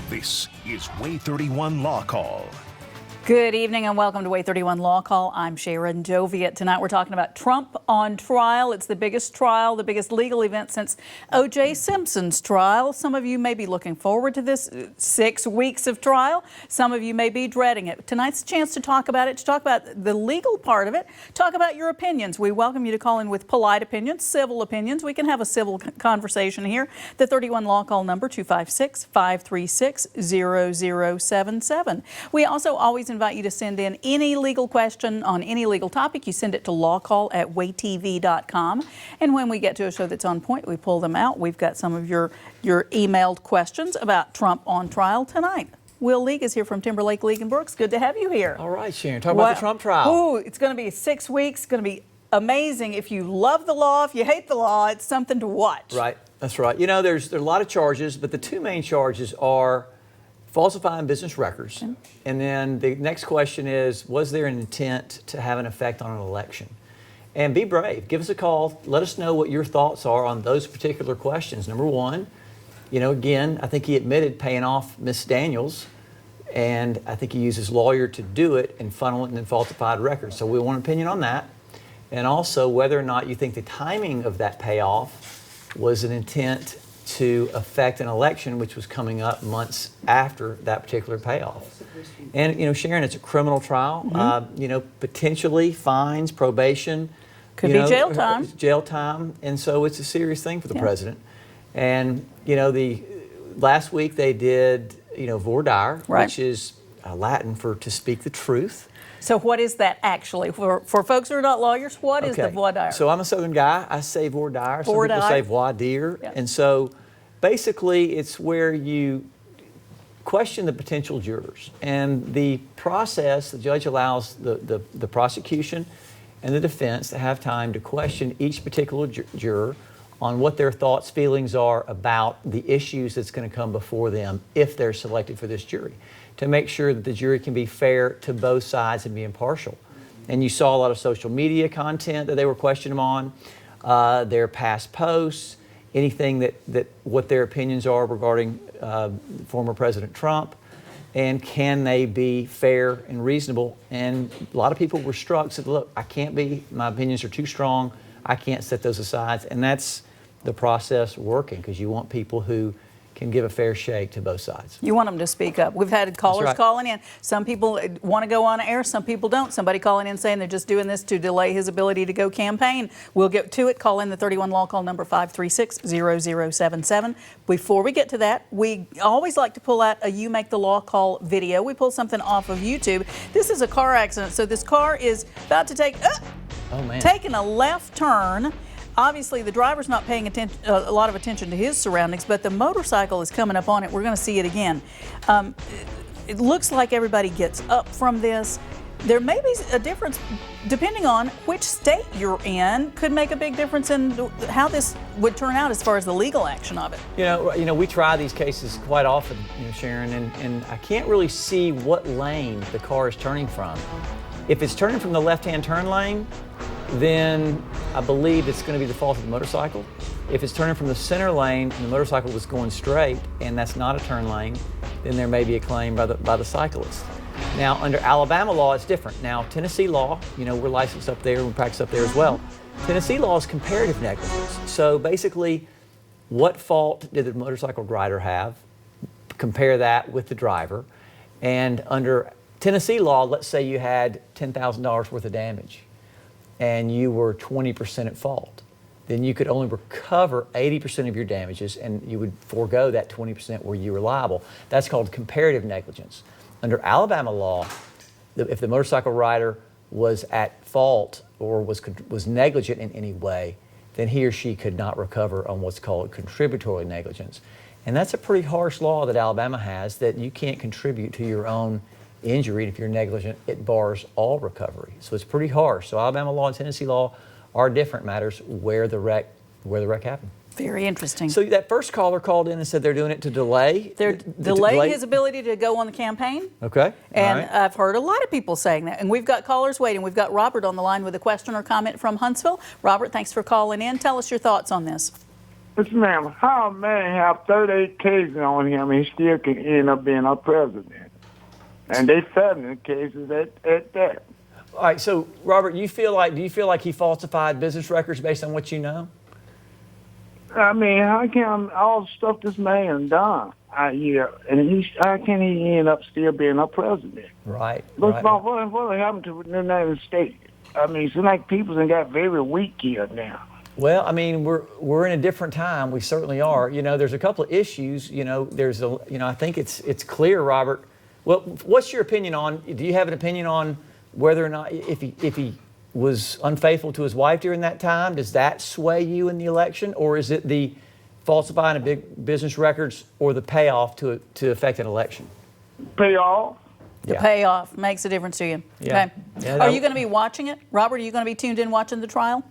This is WAAY 31 Law Call. Good evening and welcome to WAAY 31 Law Call. I'm Sharon Joviet. Tonight we're talking about Trump on trial. It's the biggest trial, the biggest legal event since O.J. Simpson's trial. Some of you may be looking forward to this 6 weeks of trial. Some of you may be dreading it. Tonight's a chance to talk about it, to talk about the legal part of it, talk about your opinions. We welcome you to call in with polite opinions, civil opinions. We can have a civil conversation here. The 31 Law Call number 256-536-0077. We also always invite you to send in any legal question on any legal topic. You send it to lawcall@waaytv.com. And when we get to a show that's on point, we pull them out. We've got some of your emailed questions about Trump on trial tonight. Will League is here from Timberlake, League & Brooks. Good to have you here. All right, Sharon. Talk about the Trump trial. Ooh, it's going to be 6 weeks. It's going to be amazing. If you love the law, if you hate the law, it's something to watch. Right. That's right. You know, there's a lot of charges, but the two main charges are falsifying business records. Okay. And then the next question is, was there an intent to have an effect on an election? And be brave. Give us a call. Let us know what your thoughts are on those particular questions. Number one, you know, again, I think he admitted paying off Miss Daniels, and I think he used his lawyer to do it and funnel it in falsified records. So we want an opinion on that. And also whether or not you think the timing of that payoff was an intent to affect an election which was coming up months after that particular payoff. And, you know, Sharon, it's a criminal trial. You know, potentially fines, probation. Could be jail time. Jail time. And so it's a serious thing for the president. And, you know, last week they did, you know, voir dire, which is Latin for to speak the truth. So what is that actually? For folks who are not lawyers, what is the voir dire? So I'm a Southern guy. I say voir dire. Some people say voir dire. Yeah. And so basically it's where you question the potential jurors. And the process, the judge allows the prosecution and the defense to have time to question each particular juror on what their thoughts, feelings are about the issues that's going to come before them if they're selected for this jury, to make sure that the jury can be fair to both sides and be impartial. And you saw a lot of social media content that they were questioning them on, their past posts, anything that what their opinions are regarding former President Trump, and can they be fair and reasonable. And a lot of people were struck, said, look, I can't be, my opinions are too strong, I can't set those aside. And that's the process working, because you want people who can give a fair shake to both sides. You want them to speak up. We've had callers calling in. Some people want to go on air, some people don't. Somebody calling in saying they're just doing this to delay his ability to go campaign. We'll get to it. Call in the 31 Law Call number 536-0077. Before we get to that, we always like to pull out a You Make the Law Call video. We pulled something off of YouTube. This is a car accident. So this car is about to take, taking a left turn. Obviously, the driver's not paying a lot of attention to his surroundings, but the motorcycle is coming up on it. We're going to see it again. It looks like everybody gets up from this. There may be a difference depending on which state you're in. Could make a big difference in how this would turn out as far as the legal action of it. You know, we try these cases quite often, you know, Sharon, and I can't really see what lane the car is turning from. If it's turning from the left-hand turn lane, then I believe it's going to be the fault of the motorcycle. If it's turning from the center lane and the motorcycle was going straight and that's not a turn lane, then there may be a claim by the cyclist. Now, under Alabama law, it's different. Now, Tennessee law, you know, we're licensed up there, we practice up there as well. Tennessee law is comparative negligence. So basically, what fault did the motorcycle rider have? Compare that with the driver. And under Tennessee law, let's say you had $10,000 worth of damage and you were 20% at fault. Then you could only recover 80% of your damages and you would forego that 20% where you were liable. That's called comparative negligence. Under Alabama law, if the motorcycle rider was at fault or was negligent in any way, then he or she could not recover on what's called contributory negligence. And that's a pretty harsh law that Alabama has, that you can't contribute to your own injury, and if you're negligent, it bars all recovery. So it's pretty harsh. So Alabama law and Tennessee law are different matters where the wreck happened. Very interesting. So that first caller called in and said they're doing it to delay. They're delaying his ability to go on the campaign. Okay. And I've heard a lot of people saying that. And we've got callers waiting. We've got Robert on the line with a question or comment from Huntsville. Robert, thanks for calling in. Tell us your thoughts on this. Yes, ma'am. How a man have 38 cases on him and he still can end up being our president? And they felony cases at that. All right, so Robert, do you feel like he falsified business records based on what you know? I mean, how can all the stuff this man done out here, and how can he end up still being our president? Right. Look right. about what happened to the United States. I mean, it's like people have got very weak here now. Well, I mean, we're in a different time. We certainly are. You know, there's a couple of issues. You know, I think it's clear, Robert. Well, what's your opinion on? Do you have an opinion on whether or not if he was unfaithful to his wife during that time? Does that sway you in the election, or is it the falsifying of big business records or the payoff to affect an election? Payoff. The payoff makes a difference to you. Yeah. Okay. Yeah, Are you going to be watching it? Robert, are you going to be tuned in watching the trial?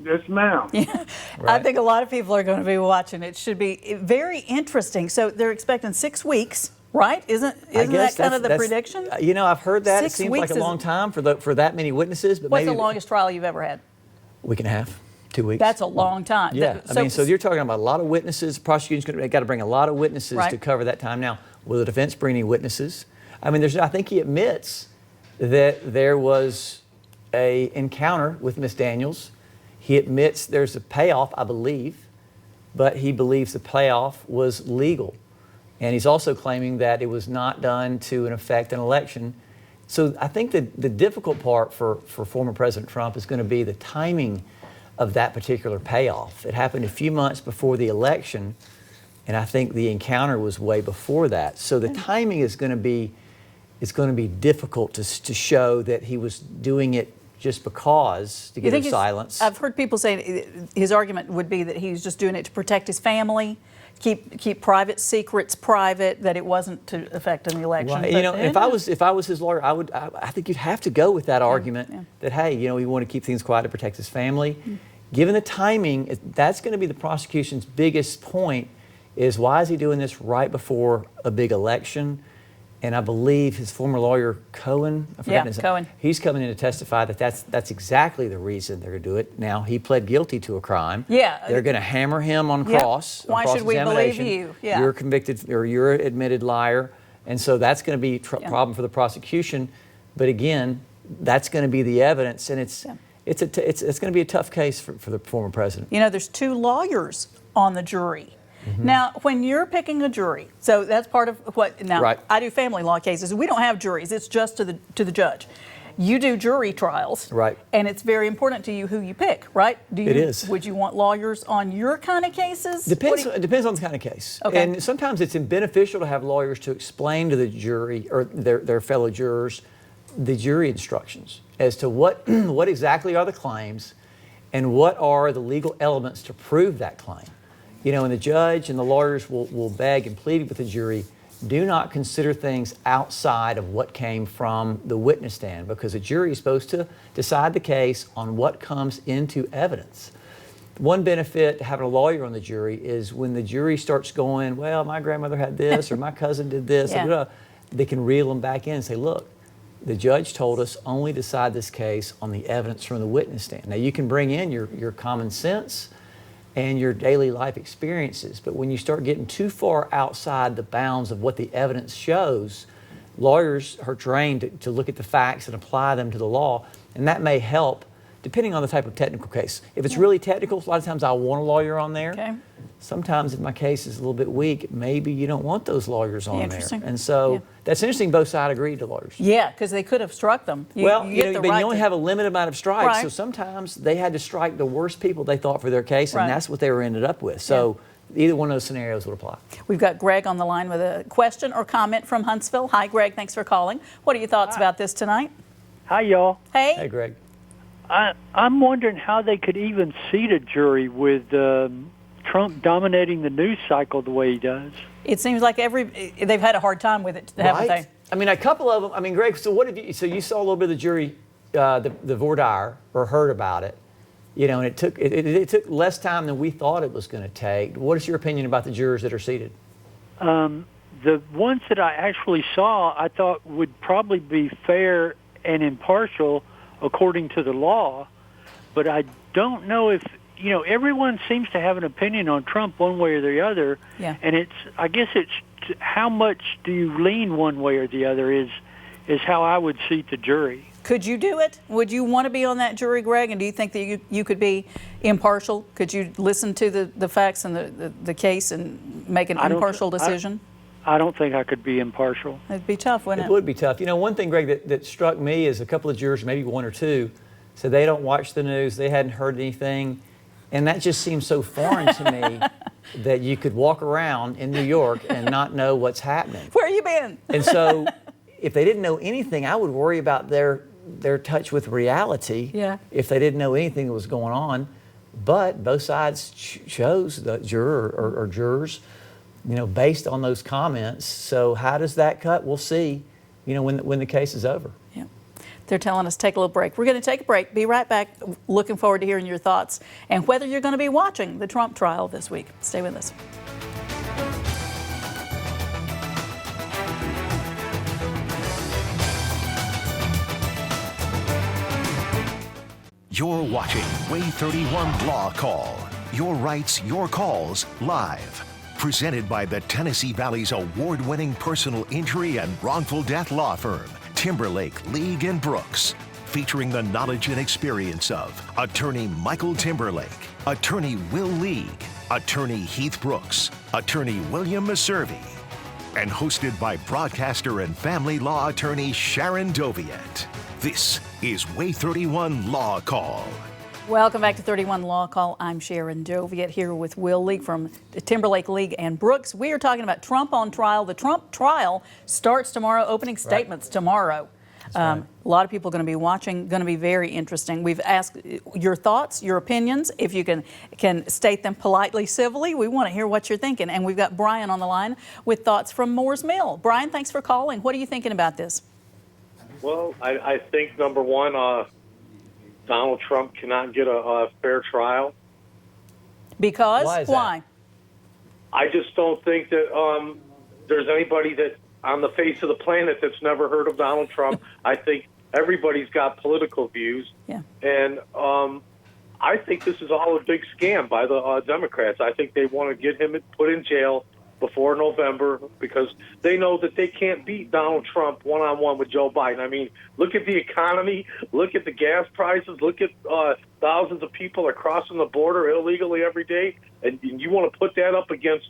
Yes, ma'am. Yeah. Right. I think a lot of people are going to be watching. It should be very interesting. So they're expecting 6 weeks, right? Isn't that kind of the prediction? You know, I've heard that. 6 It seems weeks like a long time for that many witnesses. But What's maybe the longest trial you've ever had? week and a half, 2 weeks. That's a long time. Yeah, so you're talking about a lot of witnesses. The prosecution's got to bring a lot of witnesses Right. to cover that time. Now, will the defense bring any witnesses? I mean, I think he admits that there was a encounter with Miss Daniels. He admits there's a payoff, I believe, but he believes the payoff was legal. And he's also claiming that it was not done to affect an election. So I think the difficult part for former President Trump is going to be the timing of that particular payoff. It happened a few months before the election, and I think the encounter was way before that. So the timing is going to be difficult to show that he was doing it just because to get her silence. I've heard people say his argument would be that he was just doing it to protect his family, keep private secrets private, that it wasn't to affect an election. Right. You know, if I was his lawyer, I think you'd have to go with that argument that, hey, you know, we want to keep things quiet to protect his family. Given the timing, that's going to be the prosecution's biggest point, is why is he doing this right before a big election? And I believe his former lawyer, Cohen, Cohen. He's coming in to testify that that's exactly the reason they're going to do it. Now, he pled guilty to a crime. Yeah. They're going to hammer him on cross. Why should we believe you? Yeah. You're convicted, or you're an admitted liar. And so that's going to be a problem for the prosecution. But again, that's going to be the evidence, and it's going to be a tough case for the former president. You know, there's 2 lawyers on the jury. Now, when you're picking a jury, so that's part of what. Now, Right. I do family law cases. We don't have juries. It's just to the judge. You do jury trials, Right. And it's very important to you who you pick, right? It is. Would you want lawyers on your kind of cases? It depends on the kind of case. Okay. And sometimes it's beneficial to have lawyers to explain to the jury or their fellow jurors the jury instructions as to what exactly are the claims and what are the legal elements to prove that claim. You know, and the judge and the lawyers will beg and plead with the jury, do not consider things outside of what came from the witness stand, because a jury is supposed to decide the case on what comes into evidence. One benefit to having a lawyer on the jury is when the jury starts going, well, my grandmother had this or my cousin did this, they can reel them back in and say, look, the judge told us only decide this case on the evidence from the witness stand. Now, you can bring in your common sense and your daily life experiences, but when you start getting too far outside the bounds of what the evidence shows, lawyers are trained to look at the facts and apply them to the law, and that may help depending on the type of technical case. If it's really technical, a lot of times I want a lawyer on there. Okay. Sometimes if my case is a little bit weak, maybe you don't want those lawyers on there. Interesting. And so that's interesting, both sides agreed to lawyers. Yeah, because they could have struck them. You only have a limited amount of strikes, Right. so sometimes they had to strike the worst people they thought for their case, and that's what they were ended up with. So either one of those scenarios would apply. We've got Greg on the line with a question or comment from Huntsville. Hi, Greg. Thanks for calling. What are your thoughts about this tonight? Hi, y'all. Hey. Hey, Greg. I'm wondering how they could even seat a jury with Trump dominating the news cycle the way he does. It seems like they've had a hard time with it, haven't they? I mean, a couple of them. I mean, Greg. So what have you? So you saw a little bit of the jury, the voir dire, or heard about it. You know, and it took less time than we thought it was going to take. What is your opinion about the jurors that are seated? The ones that I actually saw, I thought would probably be fair and impartial according to the law, but I don't know if everyone seems to have an opinion on Trump one way or the other. Yeah. And I guess it's how much do you lean one way or the other is how I would seat the jury. Could you do it? Would you want to be on that jury, Greg? And do you think that you could be impartial? Could you listen to the facts and the case and make an impartial decision? I don't think I could be impartial. It'd be tough, wouldn't it? It would be tough. One thing, Greg, that struck me is a couple of jurors, maybe one or two, said they don't watch the news, they hadn't heard anything, and that just seems so foreign to me that you could walk around in New York and not know what's happening. Where you been? And so if they didn't know anything, I would worry about their touch with reality. Yeah. If they didn't know anything that was going on. But both sides chose the juror or jurors, based on those comments. So how does that cut? We'll see, when the case is over. Yeah. They're telling us take a little break. We're going to take a break. Be right back. Looking forward to hearing your thoughts and whether you're going to be watching the Trump trial this week. Stay with us. You're watching WAAY 31 Law Call. Your rights, your calls, live. Presented by the Tennessee Valley's award-winning personal injury and wrongful death law firm, Timberlake, League & Brooks. Featuring the knowledge and experience of Attorney Michael Timberlake, Attorney Will League, Attorney Heath Brooks, Attorney William Maservi. And hosted by broadcaster and family law attorney Sharon Doviet. This is WAAY 31 Law Call. Welcome back to 31 Law Call. I'm Sharon Doviet here with Will League from Timberlake, League & Brooks. We are talking about Trump on trial. The Trump trial starts tomorrow, opening statements tomorrow. A lot of people are going to be watching, going to be very interesting. We've asked your thoughts, your opinions. If you can state them politely, civilly, we want to hear what you're thinking. And we've got Brian on the line with thoughts from Moore's Mill. Brian, thanks for calling. What are you thinking about this? Well, I think, number one, Donald Trump cannot get a fair trial. Because? Why is Why? I just don't think that there's anybody that on the face of the planet that's never heard of Donald Trump. I think everybody's got political views. Yeah. And I think this is all a big scam by the Democrats. I think they want to get him put in jail before November because they know that they can't beat Donald Trump one-on-one with Joe Biden. I mean, look at the economy, look at the gas prices, look at thousands of people are crossing the border illegally every day, and you want to put that up against,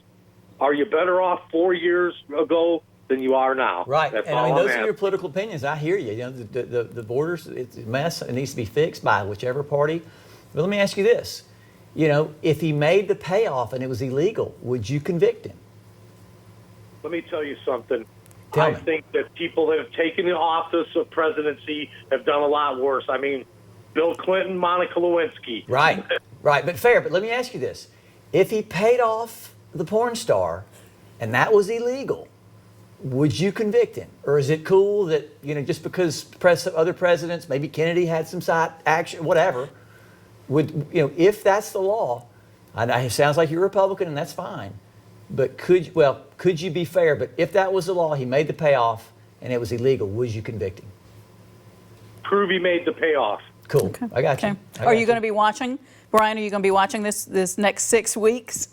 are you better off 4 years ago than you are now? Right, That's and all I mean, those I'm are your political opinions. I hear you. The borders, it's a mess. It needs to be fixed by whichever party. But let me ask you this. If he made the payoff and it was illegal, would you convict him? Let me tell you something. Tell I me. think that people that have taken the office of presidency have done a lot worse. I mean, Bill Clinton, Monica Lewinsky. Right, but fair. But let me ask you this. If he paid off the porn star and that was illegal, would you convict him? Or is it cool that, just because other presidents, maybe Kennedy had some side action, whatever, if that's the law, it sounds like you're a Republican and that's fine. But could you be fair? But if that was the law, he made the payoff and it was illegal, would you convict him? Prove he made the payoff. Cool. Okay. I got you. Okay. Are you going to be watching? Brian, are you going to be watching this next 6 weeks?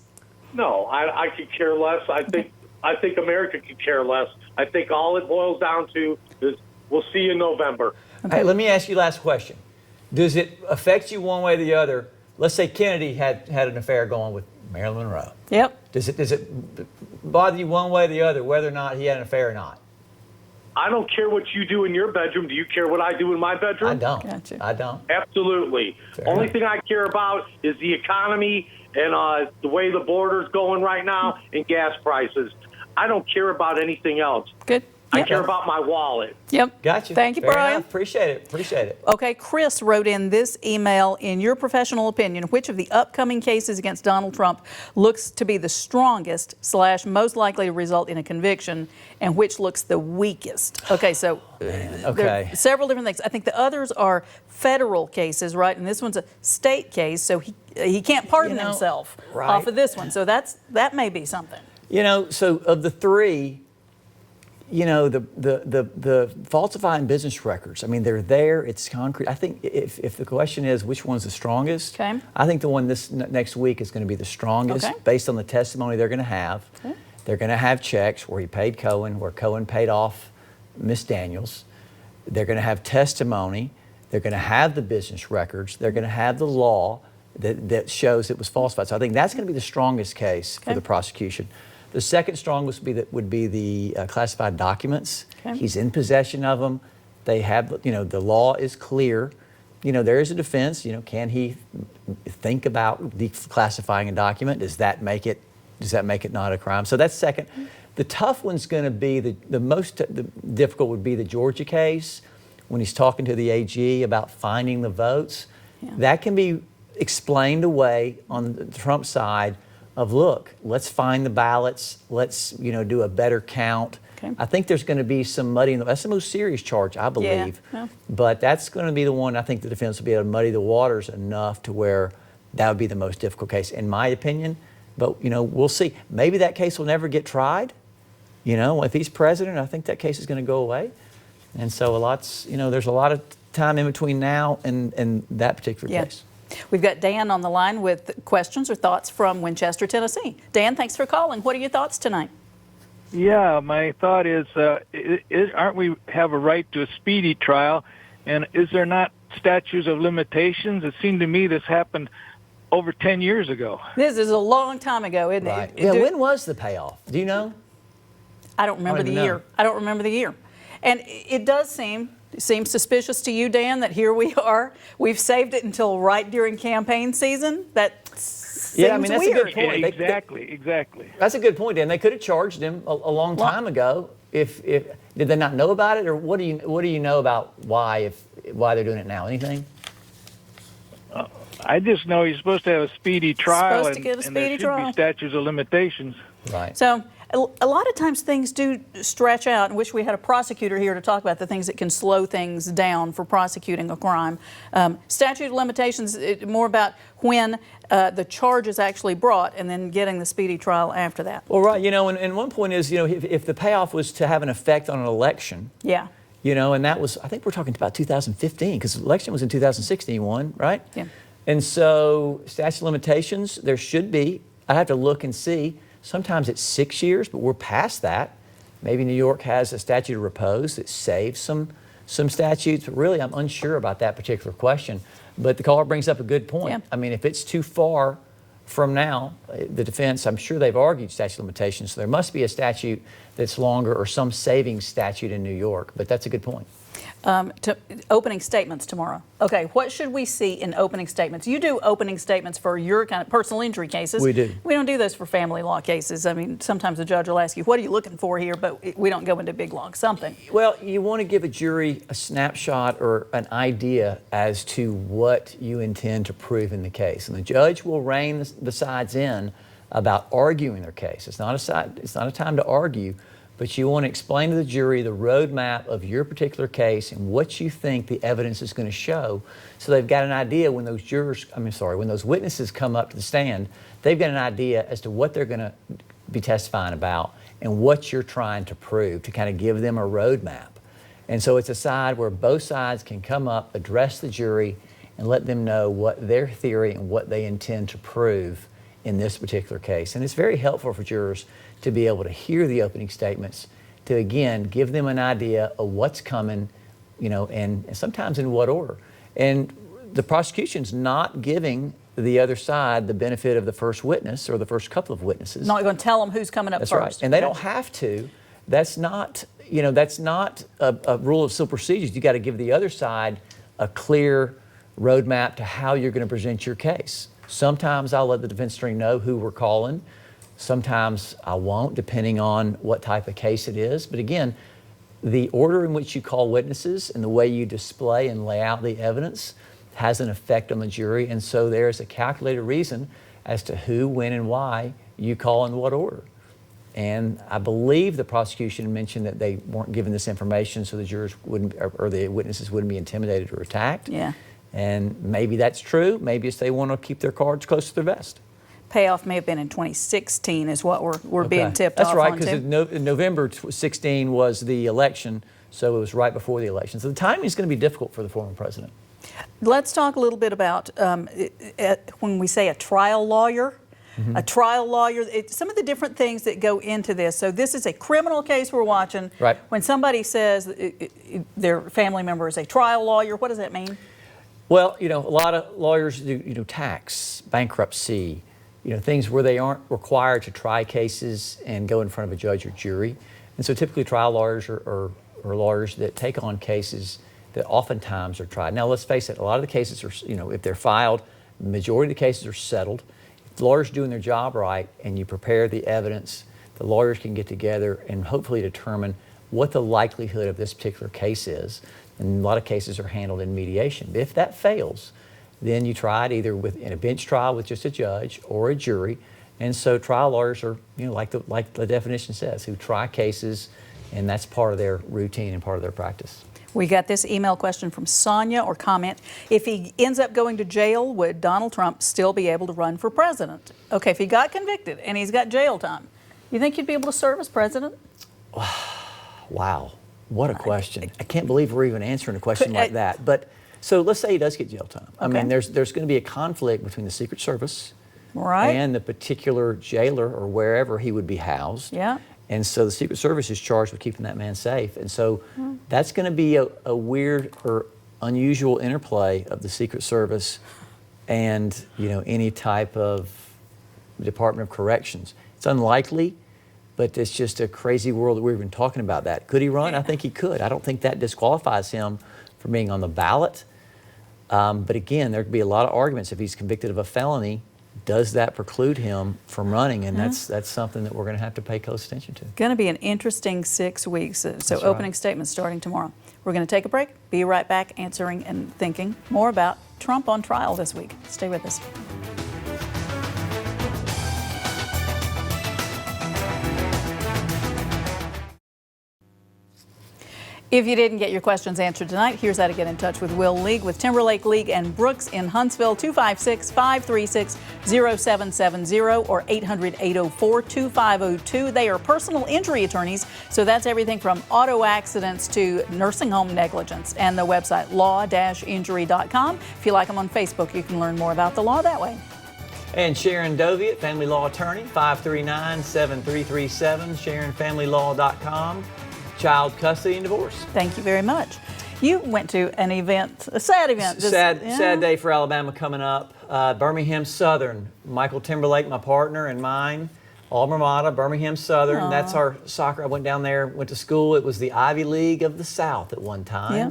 No, I could care less. I think America could care less. I think all it boils down to is we'll see you in November. Hey, let me ask you last question. Does it affect you one way or the other? Let's say Kennedy had an affair going with Marilyn Monroe. Yep. Does it bother you one way or the other whether or not he had an affair or not? I don't care what you do in your bedroom. Do you care what I do in my bedroom? I don't. Gotcha. I don't. Absolutely. Fair Only enough. thing I care about is the economy and the way the border's going right now and gas prices. I don't care about anything else. Good. I Yep. care about my wallet. Yep. Got you. Thank you, Fair Brian. enough. Appreciate it. Okay, Chris wrote in this email. In your professional opinion, which of the upcoming cases against Donald Trump looks to be the strongest / most likely to result in a conviction, and which looks the weakest? Okay, so there Okay. are several different things. I think the others are federal cases, right? And this one's a state case, so he can't pardon himself right. off of this one. So that may be something. So of the three, you know, the falsifying business records, I mean, they're there, it's concrete. I think if the question is which one's the strongest, okay. I think the one this next week is going to be the strongest based on the testimony they're going to have. Okay. They're going to have checks where he paid Cohen, where Cohen paid off Miss Daniels. They're going to have testimony. They're going to have the business records. They're going to have the law that shows it was falsified. So I think that's going to be the strongest case for the prosecution. The second strongest would be the classified documents. Okay. He's in possession of them. They have, you know, the law is clear. You know, there is a defense. You know, can he think about declassifying a document? Does that make it not a crime? So that's second. The tough one's going to be the most difficult would be the Georgia case when he's talking to the AG about finding the votes. Yeah. That can be explained away on the Trump side of, look, let's find the ballots, let's, you know, do a better count. Okay. I think there's going to be some muddying. That's the most serious charge, I believe. Yeah. Yeah. But that's going to be the one I think the defense will be able to muddy the waters enough to where that would be the most difficult case, in my opinion. But, you know, we'll see. Maybe that case will never get tried. You know, if he's president, I think that case is going to go away. And so there's a lot of time in between now and that particular case. We've got Dan on the line with questions or thoughts from Winchester, Tennessee. Dan, thanks for calling. What are your thoughts tonight? Yeah, my thought is aren't we have a right to a speedy trial? And is there not statutes of limitations? It seemed to me this happened over 10 years ago. This is a long time ago, isn't it? Yeah, when was the payoff? Do you know? I don't remember the year. I don't remember the year. And it does seem suspicious to you, Dan, that here we are. We've saved it until right during campain season. That seems that's weird. a good point. Exactly. That's a good point, Dan. They could have charged him a long time ago. If did they not know about it, or what do you know about why they're doing it now? Anything? I just know he's supposed to have a speedy trial, supposed to get a speedy and there should be statutes of limitations. Right. So a lot of times things do stretch out. I wish we had a prosecutor here to talk about the things that can slow things down for prosecuting a crime. Statute of limitations, more about when the charge is actually brought and then getting the speedy trial after that. Well, right. You know, and one point is, you know, if the payoff was to have an effect on an election. Yeah. You know, and that was, I think we're talking about 2015, because the election was in 2016, right? Yeah. And so statute of limitations, there should be. I'd have to look and see. Sometimes it's 6 years, but we're past that. Maybe New York has a statute of repose that saves some statutes. But really, I'm unsure about that particular question. But the caller brings up a good point. Yeah. I mean, if it's too far from now, the defense, I'm sure they've argued statute of limitations. So there must be a statute that's longer or some savings statute in New York. But that's a good point. Opening statements tomorrow. Okay, what should we see in opening statements? You do opening statements for your kind of personal injury cases. We do. We don't do those for family law cases. I mean, sometimes the judge will ask you, what are you looking for here? But we don't go into big long something. Well, you want to give a jury a snapshot or an idea as to what you intend to prove in the case. And the judge will rein the sides in about arguing their case. It's not a time to argue. But you want to explain to the jury the roadmap of your particular case and what you think the evidence is going to show, so they've got an idea when those witnesses come up to the stand, they've got an idea as to what they're going to be testifying about and what you're trying to prove, to kind of give them a roadmap. And so it's a side where both sides can come up, address the jury, and let them know what their theory and what they intend to prove in this particular case. And it's very helpful for jurors to be able to hear the opening statements, to again give them an idea of what's coming, you know, and sometimes in what order. And the prosecution's not giving the other side the benefit of the first witness or the first couple of witnesses. Not going to tell them who's coming up first. That's right. And they don't have to. That's not a rule of civil procedures. You got to give the other side a clear roadmap to how you're going to present your case. Sometimes I'll let the defense attorney know who we're calling. Sometimes I won't, depending on what type of case it is. But again, the order in which you call witnesses and the way you display and lay out the evidence has an effect on the jury. And so there's a calculated reason as to who, when, and why you call in what order. And I believe the prosecution mentioned that they weren't given this information so the jurors wouldn't, or the witnesses wouldn't be intimidated or attacked. Yeah. And maybe that's true. Maybe it's they want to keep their cards close to their vest. payoff may have been in 2016 is what we're being tipped That's off right, on. because in November 16 was the election, so it was right before the election. So the timing is going to be difficult for the former president. Let's talk a little bit about when we say a trial lawyer. A trial lawyer, some of the different things that go into this. So this is a criminal case we're watching. Right. When somebody says their family member is a trial lawyer, what does that mean? Well, a lot of lawyers do, tax, bankruptcy, things where they aren't required to try cases and go in front of a judge or jury. And so typically trial lawyers are lawyers that take on cases that oftentimes are tried. Now, let's face it, a lot of the cases are, if they're filed, the majority of the cases are settled. If the lawyer's doing their job right and you prepare the evidence, the lawyers can get together and hopefully determine what the likelihood of this particular case is. And a lot of cases are handled in mediation. If that fails, then you try it either in a bench trial with just a judge or a jury. And so trial lawyers are, like the definition says, who try cases, and that's part of their routine and part of their practice. We got this email question from Sonia, or comment. If he ends up going to jail, would Donald Trump still be able to run for president? Okay, if he got convicted and he's got jail time, you think he'd be able to serve as president? Wow, what a question. I can't believe we're even answering a question like that. But so let's say he does get jail time. I mean, there's going to be a conflict between the Secret Service and the particular jailer or wherever he would be housed. Yeah. And so the Secret Service is charged with keeping that man safe. And so that's going to be a weird or unusual interplay of the Secret Service and, any type of Department of Corrections. It's unlikely, but it's just a crazy world that we're even talking about that. Could he run? I think he could. I don't think that disqualifies him from being on the ballot. But again, there could be a lot of arguments. If he's convicted of a felony, does that preclude him from running? And that's something that we're going to have to pay close attention to. Going to be an interesting 6 weeks. So opening statements starting tomorrow. We're going to take a break. Be right back answering and thinking more about Trump on trial this week. Stay with us. If you didn't get your questions answered tonight, here's how to get in touch with Will League with Timberlake League and Brooks in Huntsville, 256-536-0770 or 800-804-2502. They are personal injury attorneys, so that's everything from auto accidents to nursing home negligence. And the website, law-injury.com. If you like them on Facebook, you can learn more about the law that way. And Sharon Doviet, family law attorney, 539-7337, SharonFamilyLaw.com. Child custody and divorce. Thank you very much. You went to an event, a sad event. Sad day for Alabama coming up. Birmingham Southern. Michael Timberlake, my partner, and mine. Alma Mater, Birmingham Southern. Aww. That's our soccer. I went down there, went to school. It was the Ivy League of the South at one time. Yeah.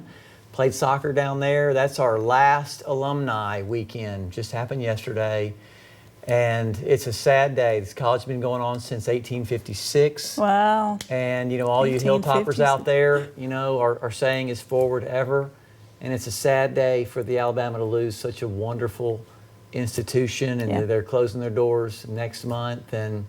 Played soccer down there. That's our last alumni weekend. Just happened yesterday. And it's a sad day. This college has been going on since 1856. Wow. And, all you hilltoppers out there, are saying is forward ever. And it's a sad day for the Alabama to lose such a wonderful institution. And they're closing their doors next month. And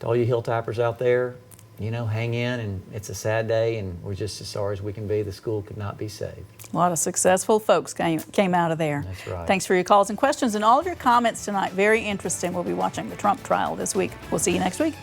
to all you hilltoppers out there, hang in. And it's a sad day. And we're just as sorry as we can be. The school could not be saved. A lot of successful folks came out of there. That's right. Thanks for your calls and questions and all of your comments tonight. Very interesting. We'll be watching the Trump trial this week. We'll see you next week.